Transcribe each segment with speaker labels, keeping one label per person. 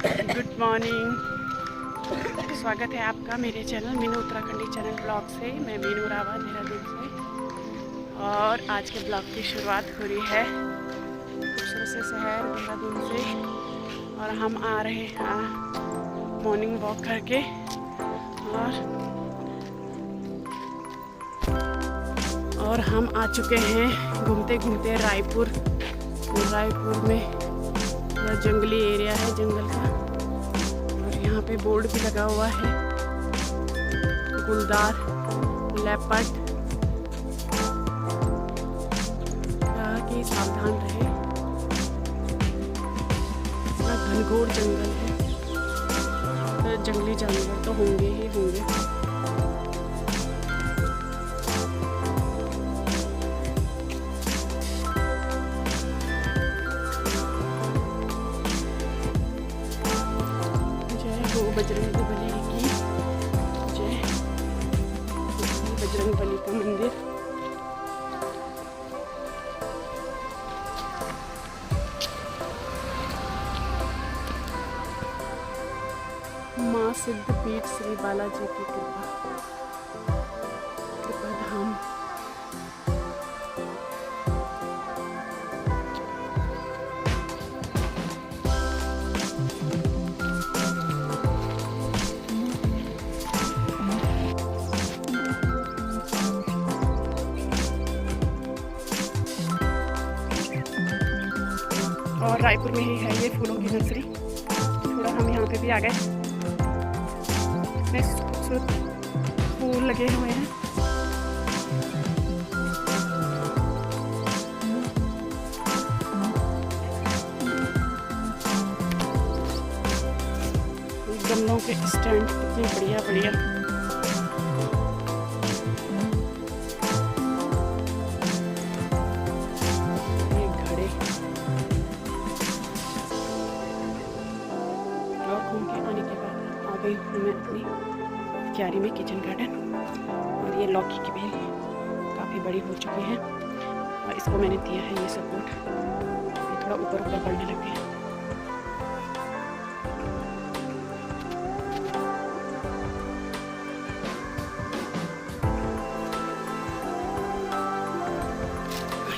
Speaker 1: Good morning. स्वागत है आपका मेरे channel Meenu Uttarakhandi channel blog से। मैं मीनू रावा देहरादून से, और आज के ब्लॉग की शुरुआत हो रही है खूबसूरत से शहर देहरादून से। और हम आ रहे हैं मॉर्निंग वॉक करके। और हम आ चुके हैं घूमते घूमते रायपुर में जंगली एरिया है, जंगल का। और यहाँ पे बोर्ड भी लगा हुआ है, गुलदार लेपर्ड कि सावधान रहे। इतना घनघोर जंगल है, तो जंगली जानवर तो होंगे ही होंगे। बजरंग बली की जय। बजरंग बली का मंदिर। माँ सिद्धपीठ श्री बालाजी की कृपा धाम। और रायपुर में ही है ये फूलों की नर्सरी। थोड़ा हम यहाँ पे भी आ गए। इतने खूबसूरत फूल लगे हुए हैं। गमलों के स्टैंड कितने बढ़िया बढ़िया। आने के बाद आ गई हूँ मैं अपनी क्यारी में, किचन गार्डन। और ये लौकी की बेल काफ़ी बड़ी हो चुकी है, और इसको मैंने दिया है ये सपोर्ट। ये थोड़ा ऊपर ऊपर बढ़ने लग गया।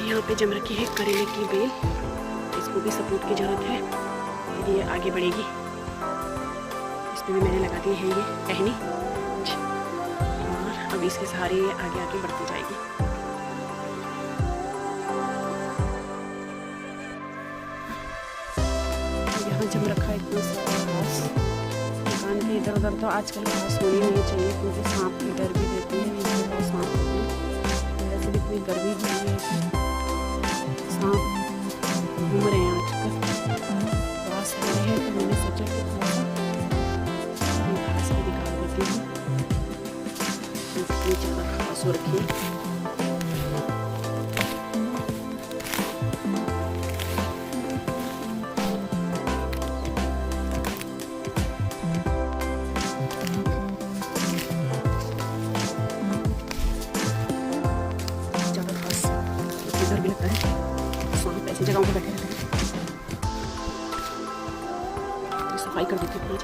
Speaker 1: यहाँ पे जम रखी है करेले की बेल, इसको भी सपोर्ट की ज़रूरत है, ये आगे बढ़ेगी। इसमें मैंने लगा दी है ये टहनी, और अब इसके सहारे ये आगे आगे बढ़ती जाएगी। यहाँ जम रखा है इतना सारा घास। दुकान के इधर उधर तो आजकल घास होनी नहीं चाहिए, क्योंकि सांप की डर भी देती है। यहाँ बहुत सांप होती है, वैसे भी इतनी गर्मी भी है, सांप घूम रहे हैं आजकल। घास हो रही है, तो मैंने सोचा कि थोड़ा सा घास भी निकाल देती हूँ। इतनी ज़्यादा घास हो रखी है। ज़्यादा घास इधर भी लगता है, सांप ऐसी जगहों पर बैठे रहते हैं। सफाई कर देती हूँ।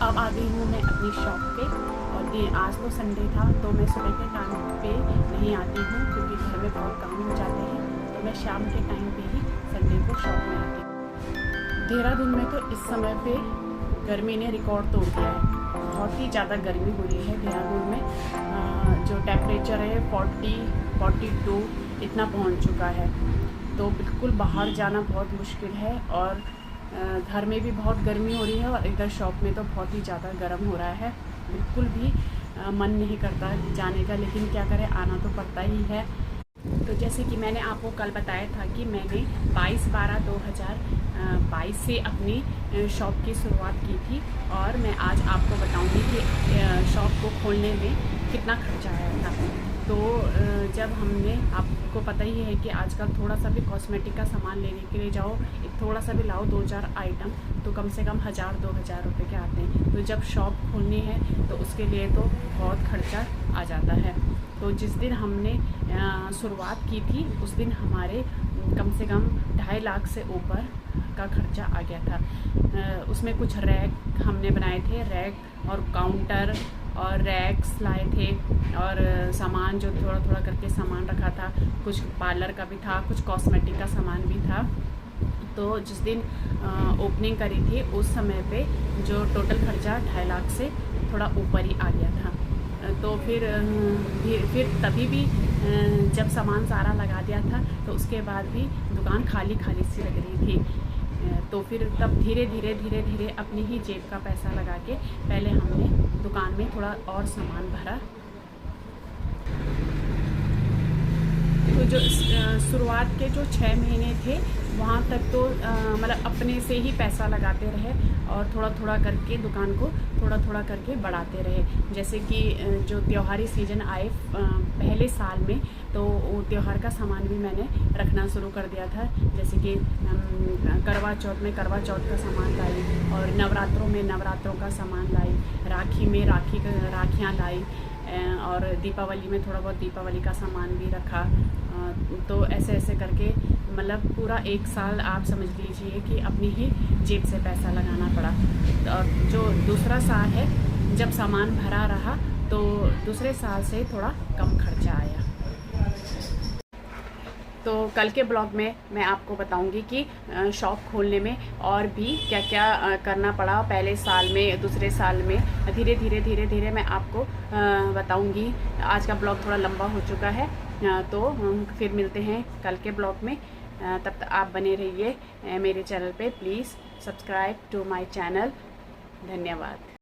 Speaker 1: अब आ गई हूँ मैं अपनी शॉप पे। और ये आज तो संडे था, तो मैं सुबह के टाइम पे नहीं आती हूँ, क्योंकि घर में बहुत काम हो जाते हैं। तो मैं शाम के टाइम पे ही संडे को शॉप में आती हूँ। देहरादून में तो इस समय पे गर्मी ने रिकॉर्ड तोड़ दिया है। बहुत ही ज़्यादा गर्मी हो रही है देहरादून में। जो टेम्परेचर है 42 इतना पहुँच चुका है। तो बिल्कुल बाहर जाना बहुत मुश्किल है, और घर में भी बहुत गर्मी हो रही है, और इधर शॉप में तो बहुत ही ज़्यादा गर्म हो रहा है। बिल्कुल भी मन नहीं करता जाने का, लेकिन क्या करें, आना तो पड़ता ही है। तो जैसे कि मैंने आपको कल बताया था कि मैंने 22/12/2022 से अपनी शॉप की शुरुआत की थी, और मैं आज आपको बताऊंगी कि शॉप को खोलने में कितना खर्चा आया था। तो जब हमने, आपको पता ही है कि आजकल थोड़ा सा भी कॉस्मेटिक का सामान लेने के लिए जाओ, थोड़ा सा भी लाओ 2-4 आइटम, तो कम से कम 1000-2000 रुपये के आते हैं। तो जब शॉप खोलनी है तो उसके लिए तो बहुत खर्चा आ जाता है। तो जिस दिन हमने शुरुआत की थी उस दिन हमारे कम से कम 2.5 लाख से ऊपर का खर्चा आ गया था। उसमें कुछ रैक हमने बनाए थे, रैक और काउंटर और रैक्स लाए थे, और सामान जो थोड़ा थोड़ा करके सामान रखा था, कुछ पार्लर का भी था, कुछ कॉस्मेटिक का सामान भी था। तो जिस दिन ओपनिंग करी थी उस समय पे जो टोटल खर्चा 2.5 लाख से थोड़ा ऊपर ही आ गया था। तो फिर तभी भी जब सामान सारा लगा दिया था तो उसके बाद भी दुकान खाली खाली सी लग रही थी। तो फिर तब धीरे धीरे अपनी ही जेब का पैसा लगा के पहले हमने दुकान में थोड़ा और सामान भरा। तो जो शुरुआत के जो 6 महीने थे वहाँ तक तो मतलब अपने से ही पैसा लगाते रहे, और थोड़ा थोड़ा करके दुकान को थोड़ा थोड़ा करके बढ़ाते रहे। जैसे कि जो त्योहारी सीज़न आए पहले साल में, तो वो त्यौहार का सामान भी मैंने रखना शुरू कर दिया था। जैसे कि करवा चौथ में करवा चौथ का सामान लाई, और नवरात्रों में नवरात्रों का सामान लाई, राखी में राखियाँ लाई, और दीपावली में थोड़ा बहुत दीपावली का सामान भी रखा। तो ऐसे ऐसे करके मतलब पूरा 1 साल आप समझ लीजिए कि अपनी ही जेब से पैसा लगाना पड़ा। और जो दूसरा साल है जब सामान भरा रहा तो दूसरे साल से थोड़ा कम खर्चा आया। तो कल के ब्लॉग में मैं आपको बताऊंगी कि शॉप खोलने में और भी क्या क्या करना पड़ा पहले साल में, दूसरे साल में। धीरे धीरे मैं आपको बताऊंगी। आज का ब्लॉग थोड़ा लंबा हो चुका है, तो फिर मिलते हैं कल के ब्लॉग में। तब तक आप बने रहिए मेरे चैनल पे। Please subscribe to my channel. धन्यवाद।